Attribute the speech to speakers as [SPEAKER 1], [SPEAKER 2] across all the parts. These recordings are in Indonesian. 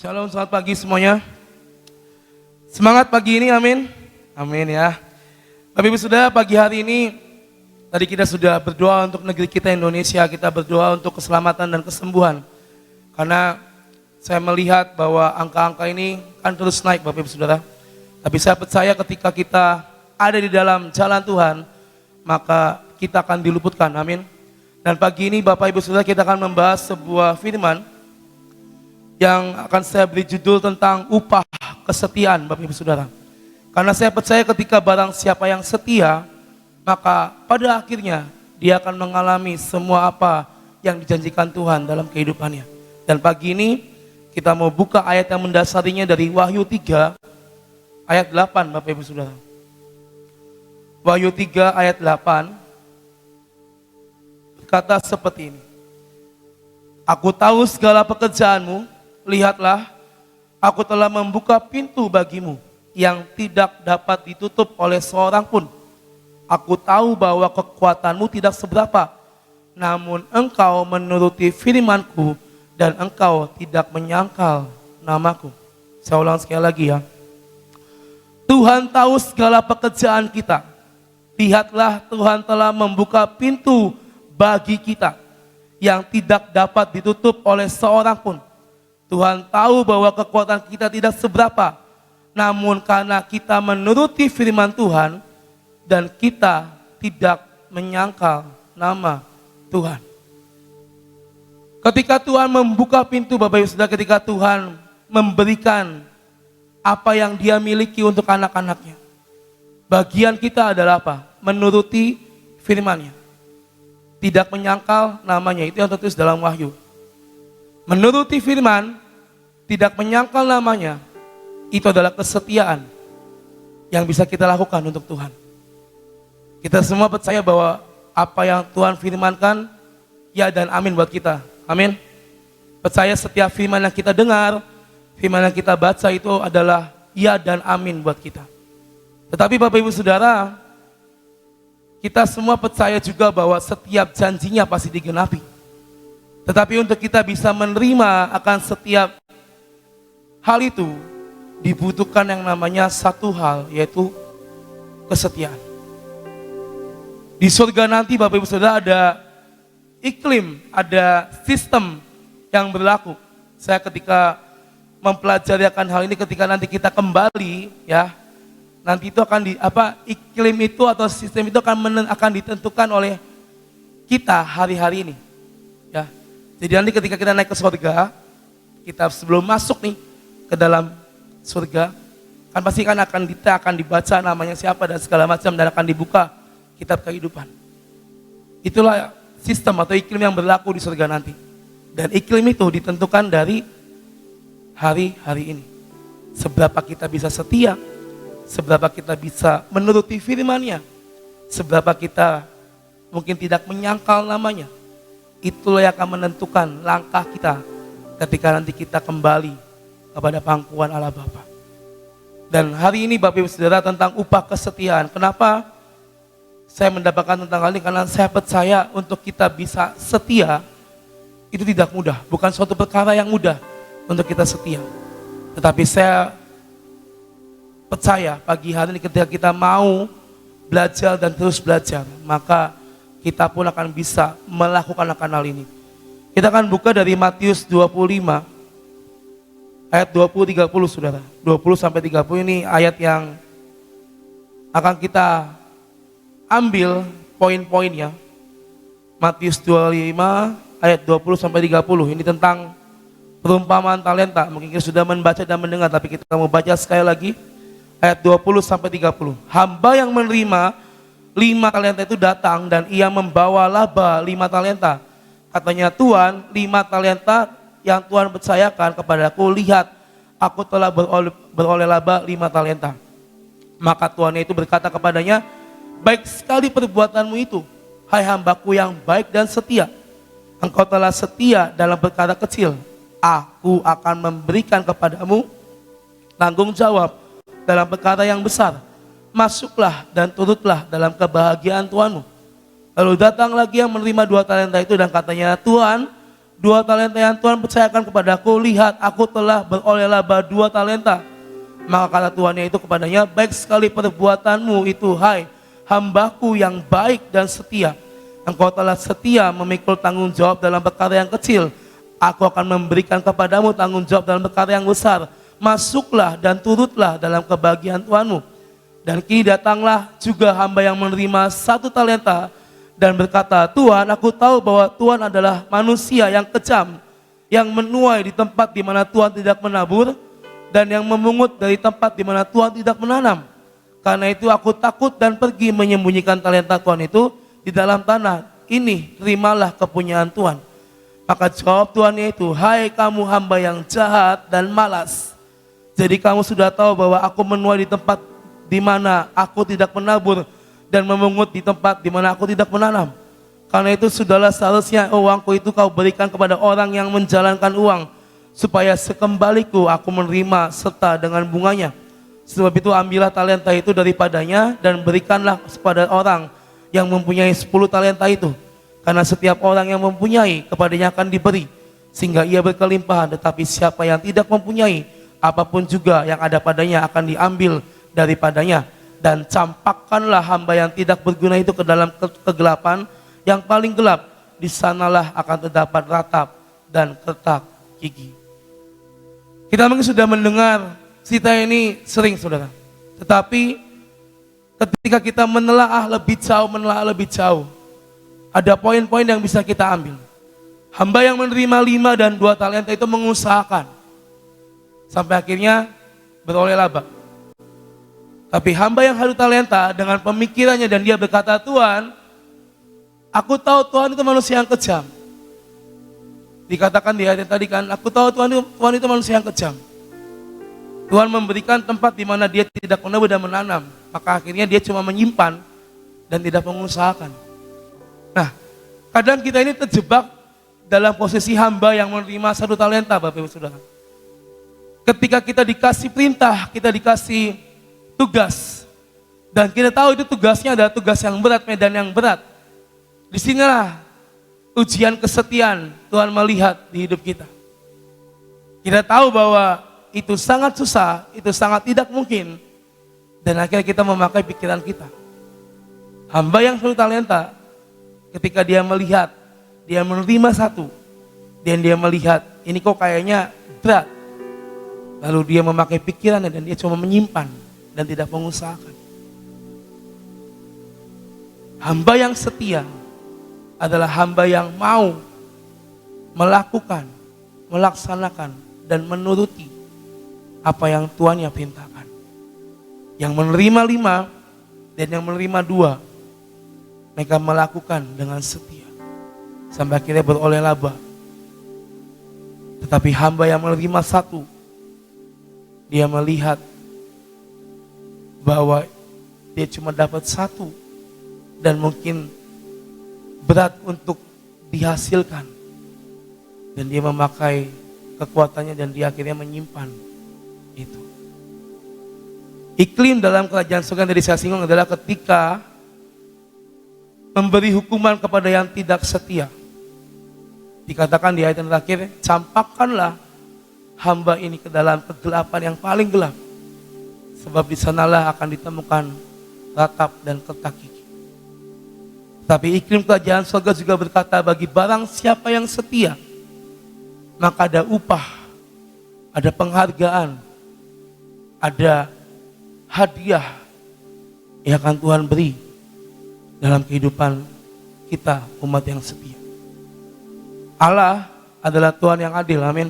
[SPEAKER 1] Shalom, selamat pagi semuanya. Semangat pagi ini, amin. Amin ya. Bapak Ibu Saudara, pagi hari ini tadi kita sudah berdoa untuk negeri kita Indonesia, kita berdoa untuk keselamatan dan kesembuhan. Karena saya melihat bahwa angka-angka ini kan terus naik Bapak Ibu Saudara. Tapi saya percaya ketika kita ada di dalam jalan Tuhan, maka kita akan diluputkan, amin. Dan pagi ini Bapak Ibu Saudara, kita akan membahas sebuah firman yang akan saya beri judul tentang upah kesetiaan Bapak Ibu Saudara. Karena saya percaya ketika barang siapa yang setia, maka pada akhirnya dia akan mengalami semua apa yang dijanjikan Tuhan dalam kehidupannya. Dan pagi ini kita mau buka ayat yang mendasarinya dari Wahyu 3 ayat 8 Bapak Ibu Saudara. Wahyu 3 ayat 8 berkata seperti ini. Aku tahu segala pekerjaanmu. Lihatlah, aku telah membuka pintu bagimu yang tidak dapat ditutup oleh seorang pun. Aku tahu bahwa kekuatanmu tidak seberapa, namun engkau menuruti firmanku dan engkau tidak menyangkal namaku. Saya ulang sekali lagi ya. Tuhan tahu segala pekerjaan kita. Lihatlah, Tuhan telah membuka pintu bagi kita yang tidak dapat ditutup oleh seorang pun. Tuhan tahu bahwa kekuatan kita tidak seberapa, namun karena kita menuruti firman Tuhan dan kita tidak menyangkal nama Tuhan. Ketika Tuhan membuka pintu Bapak Ibu Saudara, ketika Tuhan memberikan apa yang Dia miliki untuk anak-anaknya, bagian kita adalah apa? Menuruti firman-Nya. Tidak menyangkal namanya, itu yang tertulis dalam Wahyu. Menuruti firman, tidak menyangkal namanya, itu adalah kesetiaan yang bisa kita lakukan untuk Tuhan. Kita semua percaya bahwa apa yang Tuhan firmankan, ya dan amin buat kita. Amin. Percaya setiap firman yang kita dengar, firman yang kita baca itu adalah ya dan amin buat kita. Tetapi Bapak Ibu Saudara, kita semua percaya juga bahwa setiap janjinya pasti digenapi. Tetapi untuk kita bisa menerima akan setiap hal itu, dibutuhkan yang namanya satu hal, yaitu kesetiaan. Di surga nanti Bapak Ibu Saudara ada iklim, ada sistem yang berlaku. Saya ketika mempelajari akan hal ini, ketika nanti kita kembali ya, nanti itu akan iklim itu atau sistem itu akan ditentukan oleh kita hari-hari ini. Ya. Jadi nanti ketika kita naik ke surga, kita sebelum masuk nih ke dalam surga, kan pasti akan dibaca namanya siapa dan segala macam, dan akan dibuka kitab kehidupan. Itulah sistem atau iklim yang berlaku di surga nanti. Dan iklim itu ditentukan dari hari-hari ini. Seberapa kita bisa setia, seberapa kita bisa menuruti firman-Nya, seberapa kita mungkin tidak menyangkal namanya. Itulah yang akan menentukan langkah kita ketika nanti kita kembali kepada pangkuan Allah Bapa. Dan hari ini Bapak Ibu Saudara tentang upah kesetiaan. Kenapa saya mendapatkan tentang hal ini? Karena saya percaya untuk kita bisa setia itu tidak mudah. Bukan suatu perkara yang mudah untuk kita setia. Tetapi saya percaya pagi hari ini ketika kita mau belajar dan terus belajar, maka kita pun akan bisa melakukan akan hal ini. Kita akan buka dari Matius 25 ayat 20-30 Saudara. 20 sampai 30 ini ayat yang akan kita ambil poin-poinnya. Matius 25 ayat 20 sampai 30 ini tentang perumpamaan talenta. Mungkin kita sudah membaca dan mendengar, tapi kita mau baca sekali lagi ayat 20 sampai 30. Hamba yang menerima 5 talenta itu datang dan ia membawa laba 5 talenta. Katanya, Tuhan, 5 talenta yang Tuhan percayakan kepadaku, lihat, aku telah beroleh laba 5 talenta. Maka Tuhannya itu berkata kepadanya, baik sekali perbuatanmu itu, hai hambaku yang baik dan setia. Engkau telah setia dalam perkara kecil, aku akan memberikan kepadamu tanggung jawab dalam perkara yang besar. Masuklah dan turutlah dalam kebahagiaan Tuhanmu. Lalu datang lagi yang menerima 2 talenta itu dan katanya, Tuhan, 2 talenta yang Tuhan percayakan kepadaku, lihat aku telah beroleh laba 2 talenta. Maka kata tuannya itu kepadanya, baik sekali perbuatanmu itu, hai hambaku yang baik dan setia. Engkau telah setia memikul tanggung jawab dalam perkara yang kecil, aku akan memberikan kepadamu tanggung jawab dalam perkara yang besar. Masuklah dan turutlah dalam kebahagiaan Tuhanmu. Dan kini datanglah juga hamba yang menerima 1 talenta dan berkata, Tuhan, aku tahu bahwa Tuhan adalah manusia yang kejam, yang menuai di tempat di mana Tuhan tidak menabur, dan yang memungut dari tempat di mana Tuhan tidak menanam. Karena itu aku takut dan pergi menyembunyikan talenta Tuhan itu di dalam tanah. Ini terimalah kepunyaan Tuhan. Maka jawab tuannya itu, hai kamu hamba yang jahat dan malas. Jadi kamu sudah tahu bahwa aku menuai di tempat di mana aku tidak menabur, dan memungut di tempat di mana aku tidak menanam. Karena itu sudahlah seharusnya uangku itu kau berikan kepada orang yang menjalankan uang, supaya sekembaliku aku menerima serta dengan bunganya. Sebab itu ambillah talenta itu daripadanya dan berikanlah kepada orang yang mempunyai 10 talenta itu. Karena setiap orang yang mempunyai kepadanya akan diberi, sehingga ia berkelimpahan. Tetapi siapa yang tidak mempunyai, apapun juga yang ada padanya akan diambil daripadanya. Dan campakkanlah hamba yang tidak berguna itu ke dalam kegelapan yang paling gelap. Di sanalah akan terdapat ratap dan ketak gigi. Kita mungkin sudah mendengar cerita ini sering, saudara. Tetapi ketika kita menelaah lebih jauh, ada poin-poin yang bisa kita ambil. Hamba yang menerima 5 dan 2 talenta itu mengusahakan sampai akhirnya beroleh laba. Tapi hamba yang 1 talenta dengan pemikirannya dan dia berkata, Tuhan, aku tahu Tuhan itu manusia yang kejam. Dikatakan di ayat tadi kan, aku tahu Tuhan itu manusia yang kejam. Tuhan memberikan tempat di mana dia tidak menabur dan menanam. Maka akhirnya dia cuma menyimpan dan tidak mengusahakan. Nah, kadang kita ini terjebak dalam posisi hamba yang menerima 1 talenta, Bapak Ibu Saudara. Ketika kita dikasih perintah, kita dikasih tugas, dan kita tahu itu tugasnya adalah tugas yang berat, medan yang berat. Disinilah ujian kesetiaan Tuhan melihat di hidup kita. Kita tahu bahwa itu sangat susah, itu sangat tidak mungkin, dan akhirnya kita memakai pikiran kita. Hamba yang 1 talenta, ketika dia melihat, dia menerima 1, dan dia melihat ini kok kayaknya berat, lalu dia memakai pikirannya dan dia cuma menyimpan dan tidak mengusahakan. Hamba yang setia adalah hamba yang mau melakukan, melaksanakan, dan menuruti apa yang Tuhan yang perintahkan. Yang menerima 5 dan yang menerima 2, mereka melakukan dengan setia sampai akhirnya beroleh laba. Tetapi hamba yang menerima 1, dia melihat bahwa dia cuma dapat 1 dan mungkin berat untuk dihasilkan, dan dia memakai kekuatannya dan dia akhirnya menyimpan itu. Iklim dalam kerajaan surga yang tadi saya singgung adalah ketika memberi hukuman kepada yang tidak setia. Dikatakan di ayat yang terakhir, campakkanlah hamba ini ke dalam kegelapan yang paling gelap, sebab di sanalah akan ditemukan ratap dan ketak gigi. Tapi iklim kerajaan surga juga berkata, bagi barang siapa yang setia, maka ada upah, ada penghargaan, ada hadiah yang akan Tuhan beri dalam kehidupan kita, umat yang setia. Allah adalah Tuhan yang adil, amin.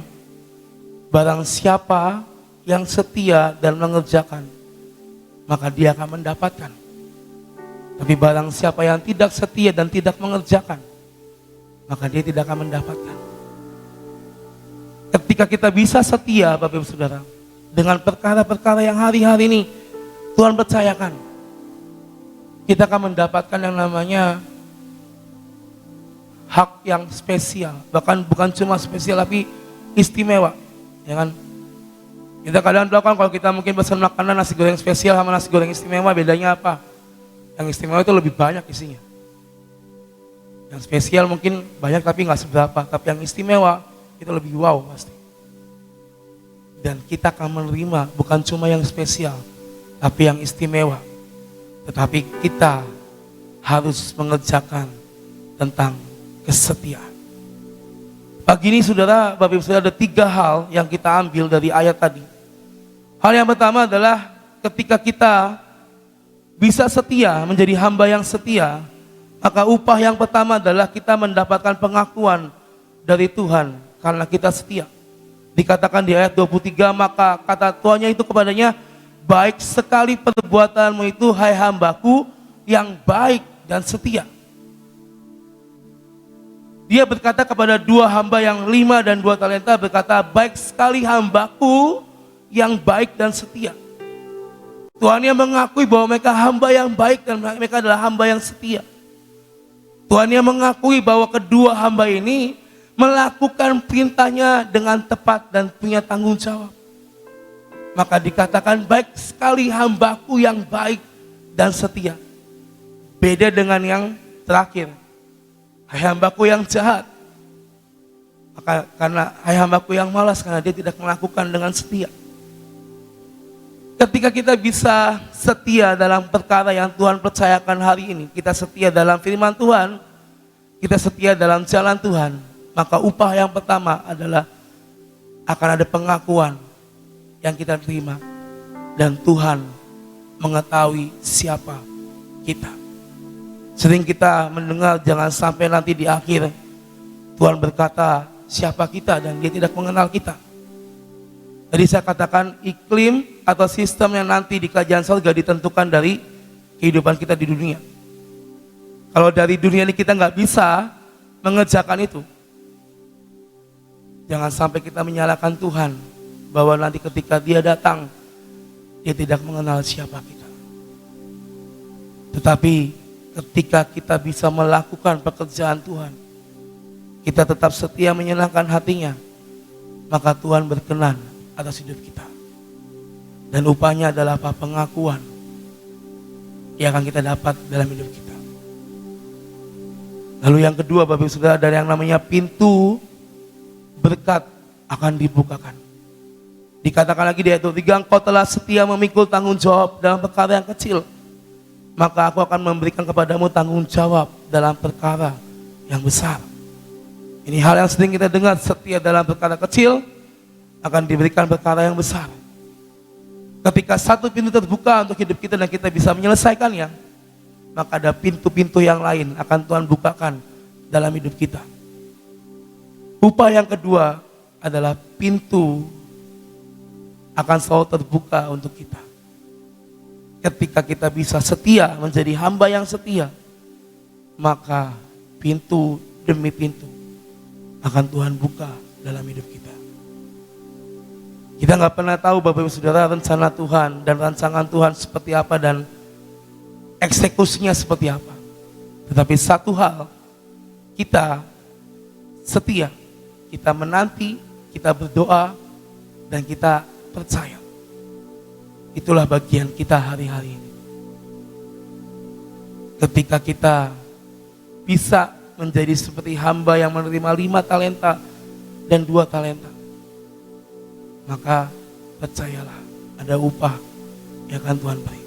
[SPEAKER 1] Barang siapa yang setia dan mengerjakan, maka dia akan mendapatkan. Tapi barang siapa yang tidak setia dan tidak mengerjakan, maka dia tidak akan mendapatkan. Ketika kita bisa setia, Bapak Ibu Saudara, dengan perkara-perkara yang hari-hari ini Tuhan percayakan, kita akan mendapatkan yang namanya hak yang spesial. Bahkan bukan cuma spesial, tapi istimewa, ya kan? Kita kadang tahu kan, kalau kita mungkin pesan makanan nasi goreng spesial sama nasi goreng istimewa, bedanya apa? Yang istimewa itu lebih banyak isinya. Yang spesial mungkin banyak tapi nggak seberapa, tapi yang istimewa itu lebih wow pasti. Dan kita akan menerima bukan cuma yang spesial, tapi yang istimewa. Tetapi kita harus mengerjakan tentang kesetiaan. Pagi ini saudara, Bapak Ibu saudara, ada 3 hal yang kita ambil dari ayat tadi. Hal yang pertama adalah ketika kita bisa setia, menjadi hamba yang setia, maka upah yang pertama adalah kita mendapatkan pengakuan dari Tuhan karena kita setia. Dikatakan di ayat 23, maka kata tuannya itu kepadanya, baik sekali perbuatanmu itu, hai hambaku yang baik dan setia. Dia berkata kepada 2 hamba yang 5 dan 2 talenta, berkata, baik sekali hambaku yang baik dan setia. Tuhannya mengakui bahwa mereka hamba yang baik dan mereka adalah hamba yang setia. Tuhannya mengakui bahwa kedua hamba ini melakukan perintahnya dengan tepat dan punya tanggung jawab. Maka dikatakan baik sekali hambaku yang baik dan setia. Beda dengan yang terakhir. Hai hambaku yang jahat. Maka karena hai hambaku yang malas, karena dia tidak melakukan dengan setia. Ketika kita bisa setia dalam perkara yang Tuhan percayakan hari ini, kita setia dalam firman Tuhan, kita setia dalam jalan Tuhan, maka upah yang pertama adalah akan ada pengakuan yang kita terima, dan Tuhan mengetahui siapa kita. Sering kita mendengar jangan sampai nanti di akhir Tuhan berkata siapa kita dan dia tidak mengenal kita. Jadi saya katakan iklim atau sistem yang nanti di kerajaan surga ditentukan dari kehidupan kita di dunia. Kalau dari dunia ini kita nggak bisa mengerjakan itu, jangan sampai kita menyalahkan Tuhan bahwa nanti ketika dia datang, dia tidak mengenal siapa kita. Tetapi ketika kita bisa melakukan pekerjaan Tuhan, kita tetap setia menyenangkan hatinya, maka Tuhan berkenan atas hidup kita. Dan upahnya adalah apa? Pengakuan yang akan kita dapat dalam hidup kita. Lalu yang kedua, Bapak Ibu Saudara, dari yang namanya pintu berkat akan dibukakan. Dikatakan lagi di ayat 3, engkau telah setia memikul tanggung jawab dalam perkara yang kecil, maka aku akan memberikan kepadamu tanggung jawab dalam perkara yang besar. Ini hal yang sering kita dengar, setia dalam perkara kecil akan diberikan perkara yang besar. Ketika satu pintu terbuka untuk hidup kita dan kita bisa menyelesaikannya, maka ada pintu-pintu yang lain akan Tuhan bukakan dalam hidup kita. Upah yang kedua adalah pintu akan selalu terbuka untuk kita. Ketika kita bisa setia menjadi hamba yang setia, maka pintu demi pintu akan Tuhan buka dalam hidup kita. Kita nggak pernah tahu Bapak Ibu Saudara rencana Tuhan dan rancangan Tuhan seperti apa dan eksekusinya seperti apa. Tetapi satu hal, kita setia, kita menanti, kita berdoa, dan kita percaya. Itulah bagian kita hari-hari ini. Ketika kita bisa menjadi seperti hamba yang menerima 5 talenta dan 2 talenta, maka percayalah ada upah yang akan Tuhan beri.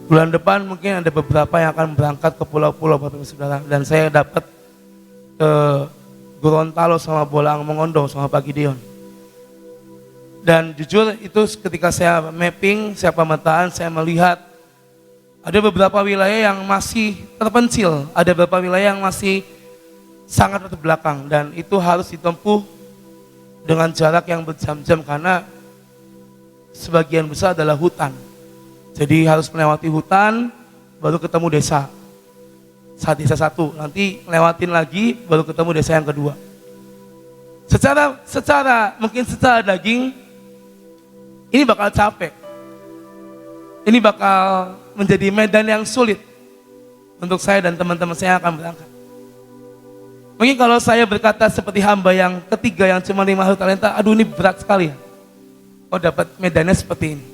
[SPEAKER 1] Bulan depan mungkin ada beberapa yang akan berangkat ke pulau-pulau Bapak Ibu Saudara, dan saya dapat ke Gorontalo sama Bolang Mongondo sama Pak Gideon. Dan jujur itu ketika saya mapping, saya pemetaan, saya melihat ada beberapa wilayah yang masih terpencil, ada beberapa wilayah yang masih sangat terbelakang, dan itu harus ditempuh dengan jarak yang berjam-jam karena sebagian besar adalah hutan. Jadi harus melewati hutan baru ketemu desa. Saat desa satu, nanti lewatin lagi baru ketemu desa yang kedua. Mungkin secara daging ini bakal capek. Ini bakal menjadi medan yang sulit untuk saya dan teman-teman saya yang akan berangkat. Mungkin kalau saya berkata seperti hamba yang ketiga yang cuma 5 talenta, aduh ini berat sekali ya. Oh dapat medannya seperti ini.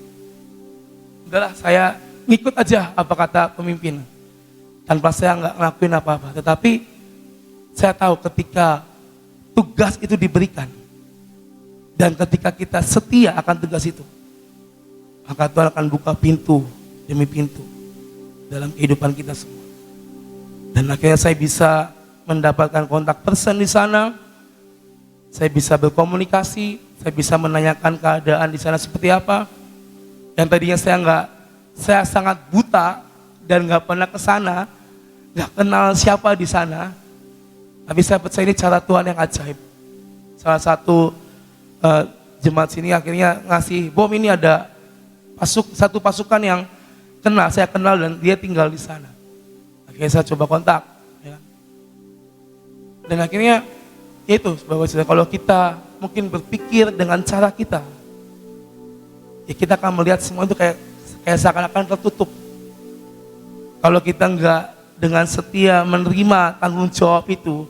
[SPEAKER 1] Udahlah saya ngikut aja apa kata pemimpin. tanpa saya nggak ngelakuin apa-apa. Tetapi saya tahu ketika tugas itu diberikan dan ketika kita setia akan tugas itu, maka Tuhan akan buka pintu demi pintu dalam kehidupan kita semua. Dan akhirnya saya bisa mendapatkan kontak person di sana, saya bisa berkomunikasi, saya bisa menanyakan keadaan di sana seperti apa. Yang tadinya saya sangat buta dan nggak pernah ke sana, nggak kenal siapa di sana. Tapi saya percaya ini cara Tuhan yang ajaib. Salah satu jemaat sini akhirnya ngasih, bom ini ada satu pasukan yang saya kenal dan dia tinggal di sana. Akhirnya saya coba kontak. Ya. Dan akhirnya itu, Bapak Saudara, kalau kita mungkin berpikir dengan cara kita, ya kita akan melihat semua itu kayak seakan-akan tertutup. Kalau kita enggak dengan setia menerima tanggung jawab itu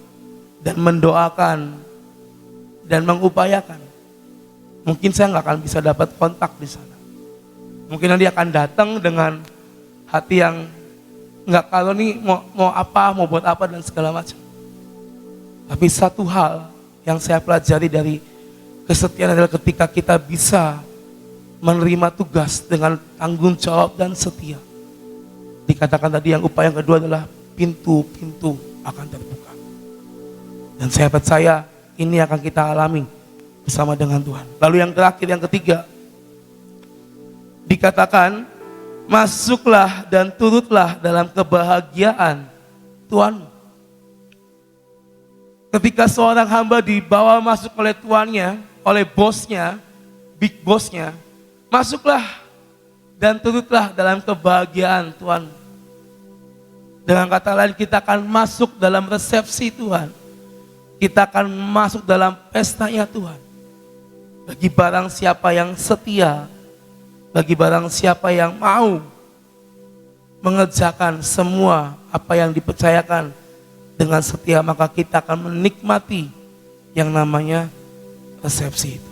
[SPEAKER 1] dan mendoakan dan mengupayakan, mungkin saya nggak akan bisa dapat kontak di sana. Mungkin nanti akan datang dengan hati yang nggak, kalau nih mau apa, mau buat apa dan segala macam. Tapi satu hal yang saya pelajari dari kesetiaan adalah ketika kita bisa menerima tugas dengan tanggung jawab dan setia. Dikatakan tadi yang upaya yang kedua adalah pintu-pintu akan terbuka. Dan saya percaya ini akan kita alami bersama dengan Tuhan. Lalu yang terakhir, yang ketiga, dikatakan masuklah dan turutlah dalam kebahagiaan Tuhanmu. Ketika seorang hamba dibawa masuk oleh tuannya, oleh bosnya, big bosnya, masuklah dan turutlah dalam kebahagiaan Tuhan. Dengan kata lain, kita akan masuk dalam resepsi Tuhan. Kita akan masuk dalam pestanya Tuhan. Bagi barang siapa yang setia, bagi barang siapa yang mau mengerjakan semua apa yang dipercayakan dengan setia, maka kita akan menikmati yang namanya resepsi itu.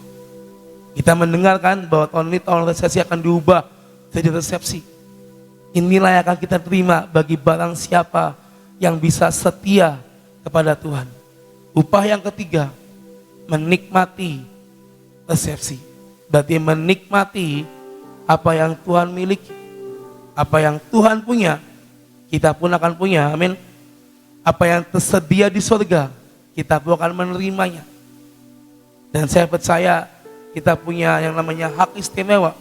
[SPEAKER 1] Kita mendengarkan bahwa tahun ini tahun resepsi akan diubah jadi resepsi. Inilah yang akan kita terima bagi barang siapa yang bisa setia kepada Tuhan. Upah yang ketiga, menikmati resepsi. Berarti menikmati apa yang Tuhan miliki, apa yang Tuhan punya, kita pun akan punya. Amin. Apa yang tersedia di surga, kita pun akan menerimanya. Dan saya percaya kita punya yang namanya hak istimewa.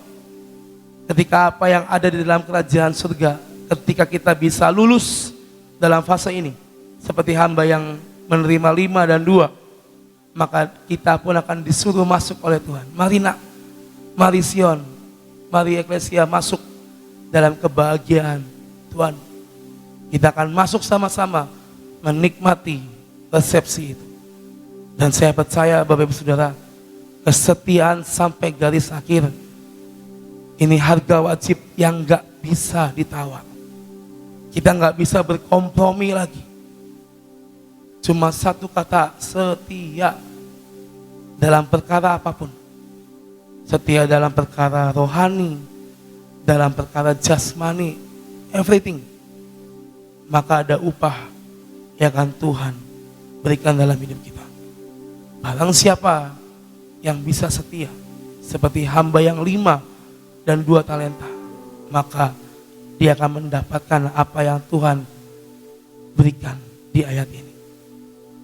[SPEAKER 1] Ketika apa yang ada di dalam kerajaan surga, ketika kita bisa lulus dalam fase ini, seperti hamba yang menerima 5 dan 2, maka kita pun akan disuruh masuk oleh Tuhan. Mari nak, mari Sion, mari Eklesia masuk dalam kebahagiaan Tuhan. Kita akan masuk sama-sama menikmati resepsi itu. Dan saya percaya Bapak Ibu Saudara, kesetiaan sampai garis akhir, ini harga wajib yang gak bisa ditawar. Kita gak bisa berkompromi lagi. Cuma satu kata, setia dalam perkara apapun. Setia dalam perkara rohani, dalam perkara jasmani, everything. Maka ada upah yang akan Tuhan berikan dalam hidup kita. Barang siapa yang bisa setia seperti hamba yang 5 dan 2 talenta, maka dia akan mendapatkan apa yang Tuhan berikan di ayat ini.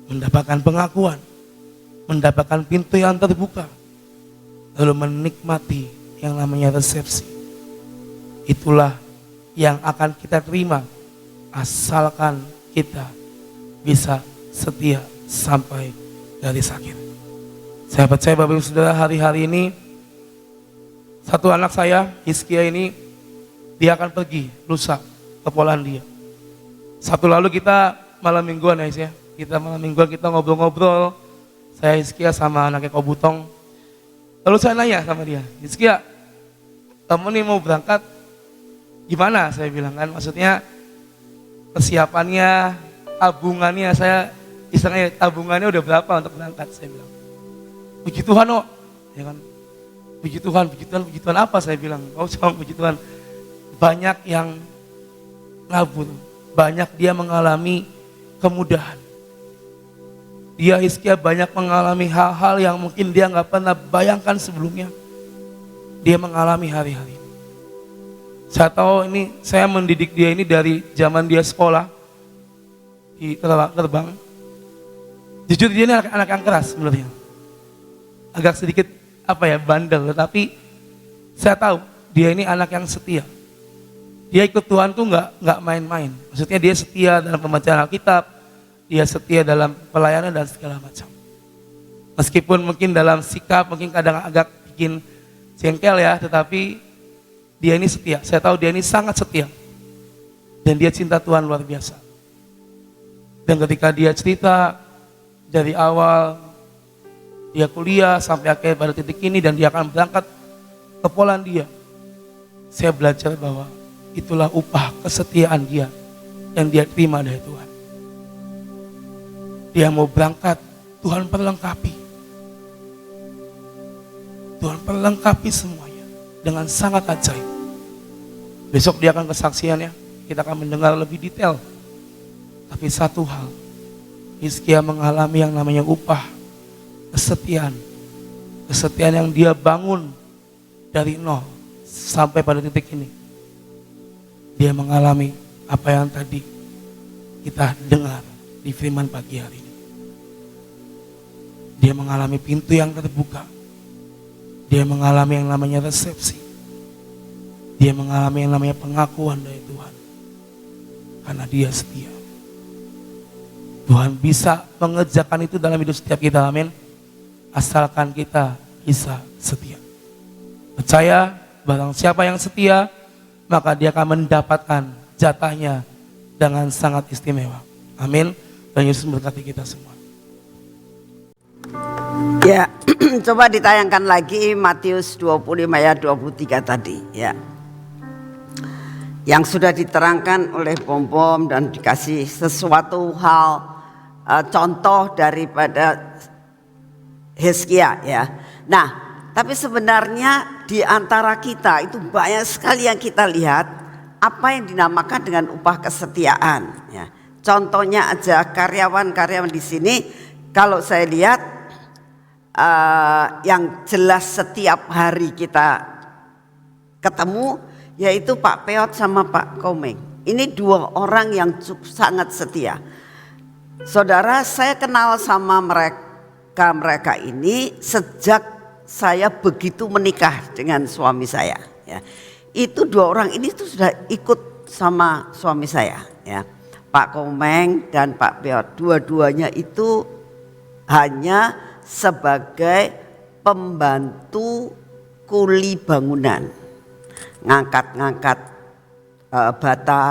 [SPEAKER 1] Mendapatkan pengakuan, mendapatkan pintu yang terbuka, lalu menikmati yang namanya resepsi. Itulah yang akan kita terima asalkan kita bisa setia sampai garis akhir. Saya percaya Bapak Ibu Saudara, hari-hari ini satu anak saya, Hizkia ini, dia akan pergi lusa ke Polandia. Sabtu lalu kita malam mingguan ya, kita malam mingguan kita ngobrol-ngobrol, saya Hizkia sama anaknya Kobutong. Lalu saya nanya sama dia, Hizkia, kamu nih mau berangkat gimana? Saya bilang kan, maksudnya persiapannya, tabungannya, saya istilahnya tabungannya udah berapa untuk berangkat? Saya bilang, puji Tuhan kok, ya kan? Puji Tuhan apa? Saya bilang, oh cuma puji Tuhan. Banyak yang ngabur, banyak dia mengalami kemudahan. Dia Hizkia banyak mengalami hal-hal yang mungkin dia nggak pernah bayangkan sebelumnya. Dia mengalami hari-hari ini. Saya tahu ini, saya mendidik dia ini dari zaman dia sekolah di terbang. Jujur dia ini anak yang keras sebenarnya. Agak sedikit bandel, tetapi saya tahu dia ini anak yang setia. Dia ikut Tuhan tuh nggak main-main. Maksudnya dia setia dalam pembacaan Alkitab, dia setia dalam pelayanan dan segala macam. Meskipun mungkin dalam sikap mungkin kadang agak bikin jengkel ya, tetapi dia ini setia. Saya tahu dia ini sangat setia. Dan dia cinta Tuhan luar biasa. Dan ketika dia cerita dari awal dia kuliah sampai akhir pada titik ini dan dia akan berangkat ke Polandia, saya belajar bahwa itulah upah kesetiaan dia yang dia terima dari Tuhan. Dia mau berangkat, Tuhan perlengkapi. Tuhan perlengkapi semuanya dengan sangat ajaib. Besok dia akan kesaksiannya, kita akan mendengar lebih detail. Tapi satu hal, Hizkia mengalami yang namanya upah kesetiaan. Kesetiaan yang dia bangun dari nol sampai pada titik ini. Dia mengalami apa yang tadi kita dengar di firman pagi hari ini. Dia mengalami pintu yang terbuka. Dia mengalami yang namanya resepsi. Dia mengalami yang namanya pengakuan dari Tuhan. Karena dia setia. Tuhan bisa mengerjakan itu dalam hidup setiap kita, amin. Asalkan kita bisa setia. Percaya, barang siapa yang setia, maka dia akan mendapatkan jatahnya dengan sangat istimewa. Amin. Dan Yesus memberkati kita semua.
[SPEAKER 2] Ya, coba ditayangkan lagi Matius 25 ayat 23 tadi ya. Yang sudah diterangkan oleh Bom dan dikasih sesuatu hal contoh daripada Hizkia ya. Nah, tapi sebenarnya di antara kita itu banyak sekali yang kita lihat apa yang dinamakan dengan upah kesetiaan ya. Contohnya aja karyawan-karyawan di sini kalau saya lihat yang jelas setiap hari kita ketemu yaitu Pak Peot sama Pak Komeng. Ini dua orang yang sangat setia. Saudara, saya kenal sama mereka ini sejak saya begitu menikah dengan suami saya. Ya. Itu dua orang ini tuh sudah ikut sama suami saya. Ya. Pak Komeng dan Pak Peot, dua-duanya itu hanya sebagai pembantu kuli bangunan, ngangkat-ngangkat bata,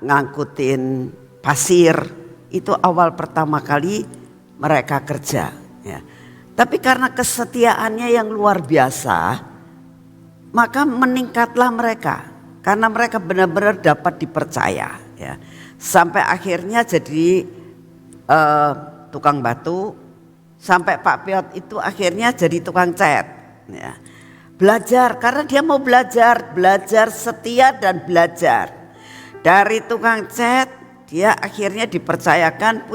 [SPEAKER 2] ngangkutin pasir. Itu awal pertama kali mereka kerja ya. Tapi karena kesetiaannya yang luar biasa, maka meningkatlah mereka karena mereka benar-benar dapat dipercaya ya. Sampai akhirnya jadi tukang batu, sampai Pak Piot itu akhirnya jadi tukang cat ya. Belajar karena dia mau belajar setia dan belajar. Dari tukang cat dia akhirnya dipercayakan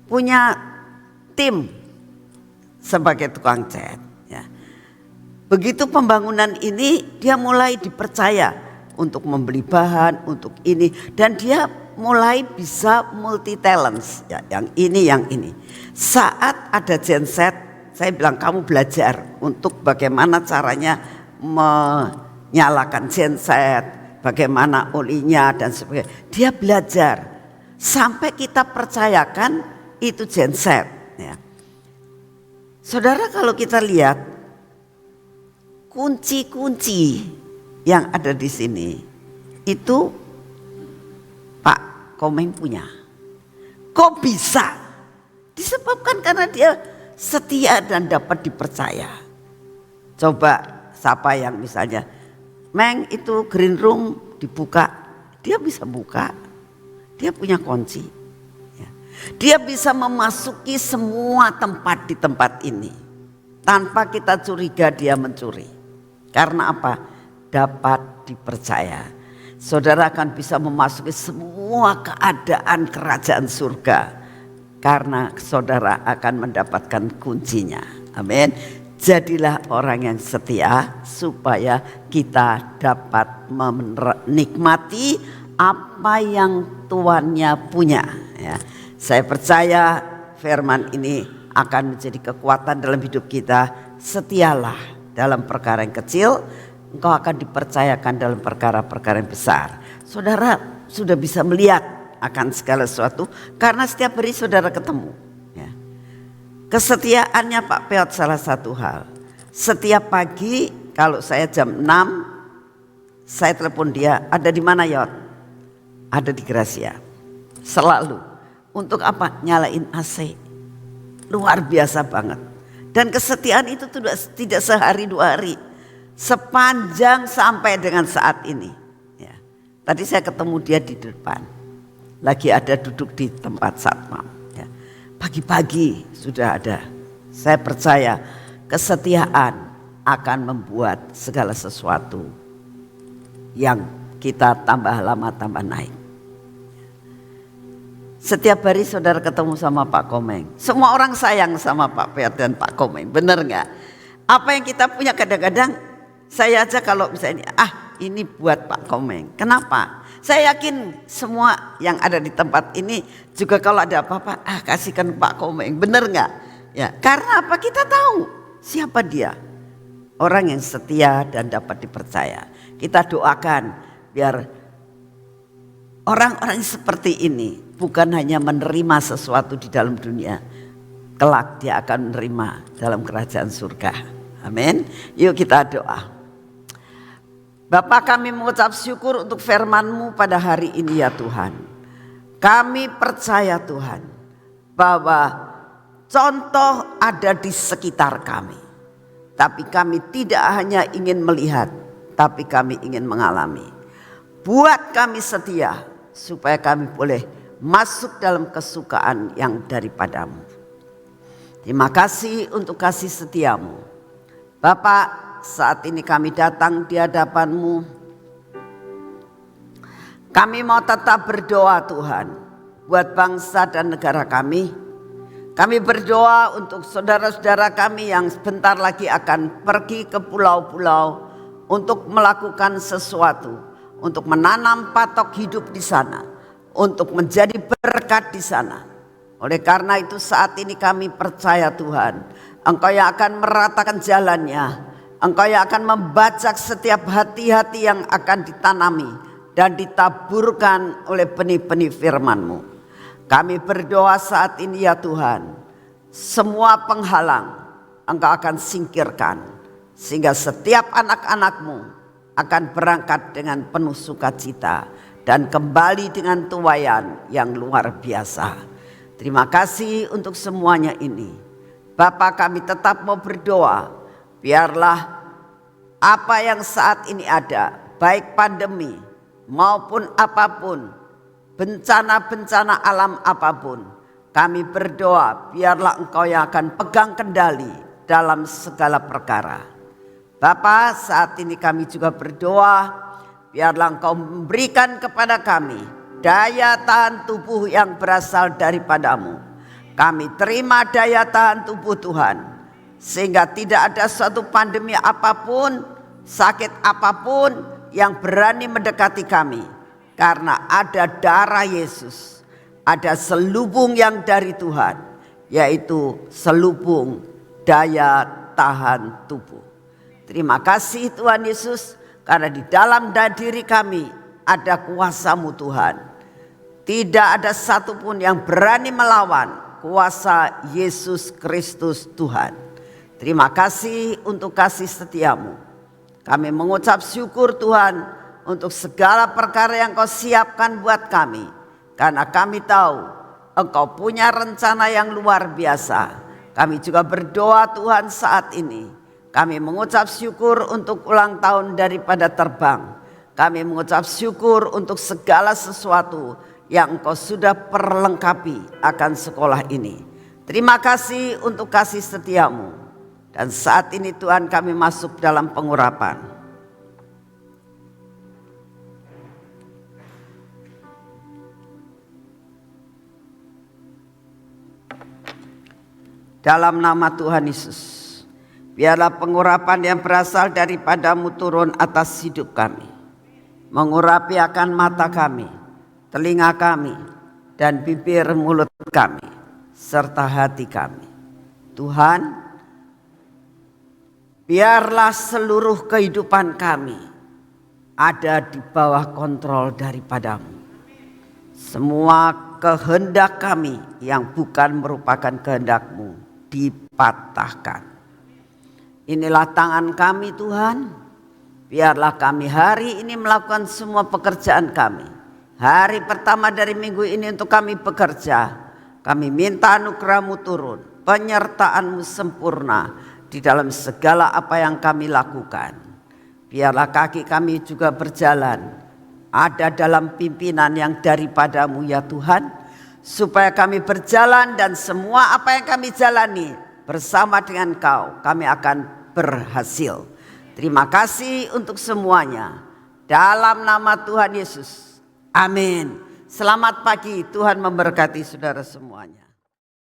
[SPEAKER 2] punya tim sebagai tukang cat ya. Begitu pembangunan ini dia mulai dipercaya untuk membeli bahan, untuk ini, dan dia mulai bisa multi talents ya, yang ini. Saat ada genset, saya bilang kamu belajar untuk bagaimana caranya menyalakan genset, bagaimana olinya dan sebagainya. Dia belajar sampai kita percayakan itu genset ya. Saudara, kalau kita lihat kunci-kunci yang ada di sini itu Pak Komeng punya. Kok bisa? Disebabkan karena dia setia dan dapat dipercaya. Coba siapa yang misalnya, Meng itu green room dibuka, dia bisa buka, dia punya kunci. Ya. Dia bisa memasuki semua tempat di tempat ini tanpa kita curiga dia mencuri. Karena apa? Dapat dipercaya. saudara akan bisa memasuki semua keadaan kerajaan surga. Karena saudara akan mendapatkan kuncinya. Amin. Jadilah orang yang setia supaya kita dapat menikmati apa yang Tuannya punya. Ya. Saya percaya firman ini akan menjadi kekuatan dalam hidup kita. Setialah dalam perkara yang kecil, engkau akan dipercayakan dalam perkara-perkara yang besar. Saudara sudah bisa melihat akan segala sesuatu karena setiap hari saudara ketemu. Ya. Kesetiaannya Pak Peot salah satu hal. Setiap pagi kalau saya jam 6 saya telepon dia, ada di mana Yot? Ada di Gracia. Selalu. Untuk apa? Nyalain AC. Luar biasa banget. Dan kesetiaan itu tidak sehari dua hari. Sepanjang sampai dengan saat ini. Ya. Tadi saya ketemu dia di depan. Lagi ada duduk di tempat satpam. Ya. Pagi-pagi sudah ada. Saya percaya kesetiaan akan membuat segala sesuatu yang kita tambah lama tambah naik. Setiap hari saudara ketemu sama Pak Komeng. Semua orang sayang sama Pak Peot dan Pak Komeng. Benar nggak? Apa yang kita punya kadang-kadang saya aja kalau misalnya ini buat Pak Komeng. Kenapa? Saya yakin semua yang ada di tempat ini juga kalau ada apa-apa, kasihkan Pak Komeng. Benar nggak? Ya, karena apa? Kita tahu siapa dia. Orang yang setia dan dapat dipercaya. Kita doakan biar orang-orang seperti ini bukan hanya menerima sesuatu di dalam dunia. Kelak dia akan menerima dalam kerajaan surga. Amin. Yuk kita doa. Bapa, kami mengucap syukur untuk firman-Mu pada hari ini ya Tuhan. Kami percaya Tuhan bahwa contoh ada di sekitar kami. Tapi kami tidak hanya ingin melihat, tapi kami ingin mengalami. Buat kami setia supaya kami boleh masuk dalam kesukaan yang daripada-Mu. Terima kasih untuk kasih setia-Mu. Bapak, saat ini kami datang di hadapan-Mu. Kami mau tetap berdoa Tuhan buat bangsa dan negara kami. Kami berdoa untuk saudara-saudara kami yang sebentar lagi akan pergi ke pulau-pulau untuk melakukan sesuatu, untuk menanam patok hidup di sana, untuk menjadi berkat di sana. Oleh karena itu saat ini kami percaya Tuhan, Engkau yang akan meratakan jalannya. Engkau yang akan membajak setiap hati-hati yang akan ditanami dan ditaburkan oleh benih-benih firman-Mu. Kami berdoa saat ini ya Tuhan, semua penghalang Engkau akan singkirkan. Sehingga setiap anak-anak-Mu akan berangkat dengan penuh sukacita dan kembali dengan tuaian yang luar biasa. Terima kasih untuk semuanya ini. Bapa, kami tetap mau berdoa. Biarlah apa yang saat ini ada, baik pandemi maupun apapun, bencana-bencana alam apapun, kami berdoa biarlah Engkau yang akan pegang kendali dalam segala perkara. Bapa, saat ini kami juga berdoa, biarlah Engkau memberikan kepada kami daya tahan tubuh yang berasal daripada-Mu. Kami terima daya tahan tubuh Tuhan. Sehingga tidak ada suatu pandemi apapun, sakit apapun yang berani mendekati kami. Karena ada darah Yesus, ada selubung yang dari Tuhan, yaitu selubung daya tahan tubuh. Terima kasih Tuhan Yesus, karena di dalam diri kami ada kuasa-Mu Tuhan. Tidak ada satupun yang berani melawan kuasa Yesus Kristus Tuhan. Terima kasih untuk kasih setia-Mu. Kami mengucap syukur Tuhan untuk segala perkara yang Kau siapkan buat kami. Karena kami tahu Engkau punya rencana yang luar biasa. Kami juga berdoa Tuhan saat ini. Kami mengucap syukur untuk ulang tahun daripada terbang. Kami mengucap syukur untuk segala sesuatu yang Engkau sudah perlengkapi akan sekolah ini. Terima kasih untuk kasih setia-Mu. Dan saat ini Tuhan kami masuk dalam pengurapan. Dalam nama Tuhan Yesus, biarlah pengurapan yang berasal daripada-Mu turun atas hidup kami, mengurapi akan mata kami, telinga kami, dan bibir mulut kami, serta hati kami. Tuhan, biarlah seluruh kehidupan kami ada di bawah kontrol daripada-Mu. Semua kehendak kami yang bukan merupakan kehendak-Mu dipatahkan. Inilah tangan kami Tuhan. Biarlah kami hari ini melakukan semua pekerjaan kami. Hari pertama dari minggu ini untuk kami bekerja. Kami minta anugerah-Mu turun, penyertaan-Mu sempurna di dalam segala apa yang kami lakukan. Biarlah kaki kami juga berjalan ada dalam pimpinan yang daripada-Mu ya Tuhan, supaya kami berjalan dan semua apa yang kami jalani bersama dengan Kau, kami akan berhasil. Terima kasih untuk semuanya. Dalam nama Tuhan Yesus. Amin. Selamat pagi, Tuhan memberkati saudara semuanya.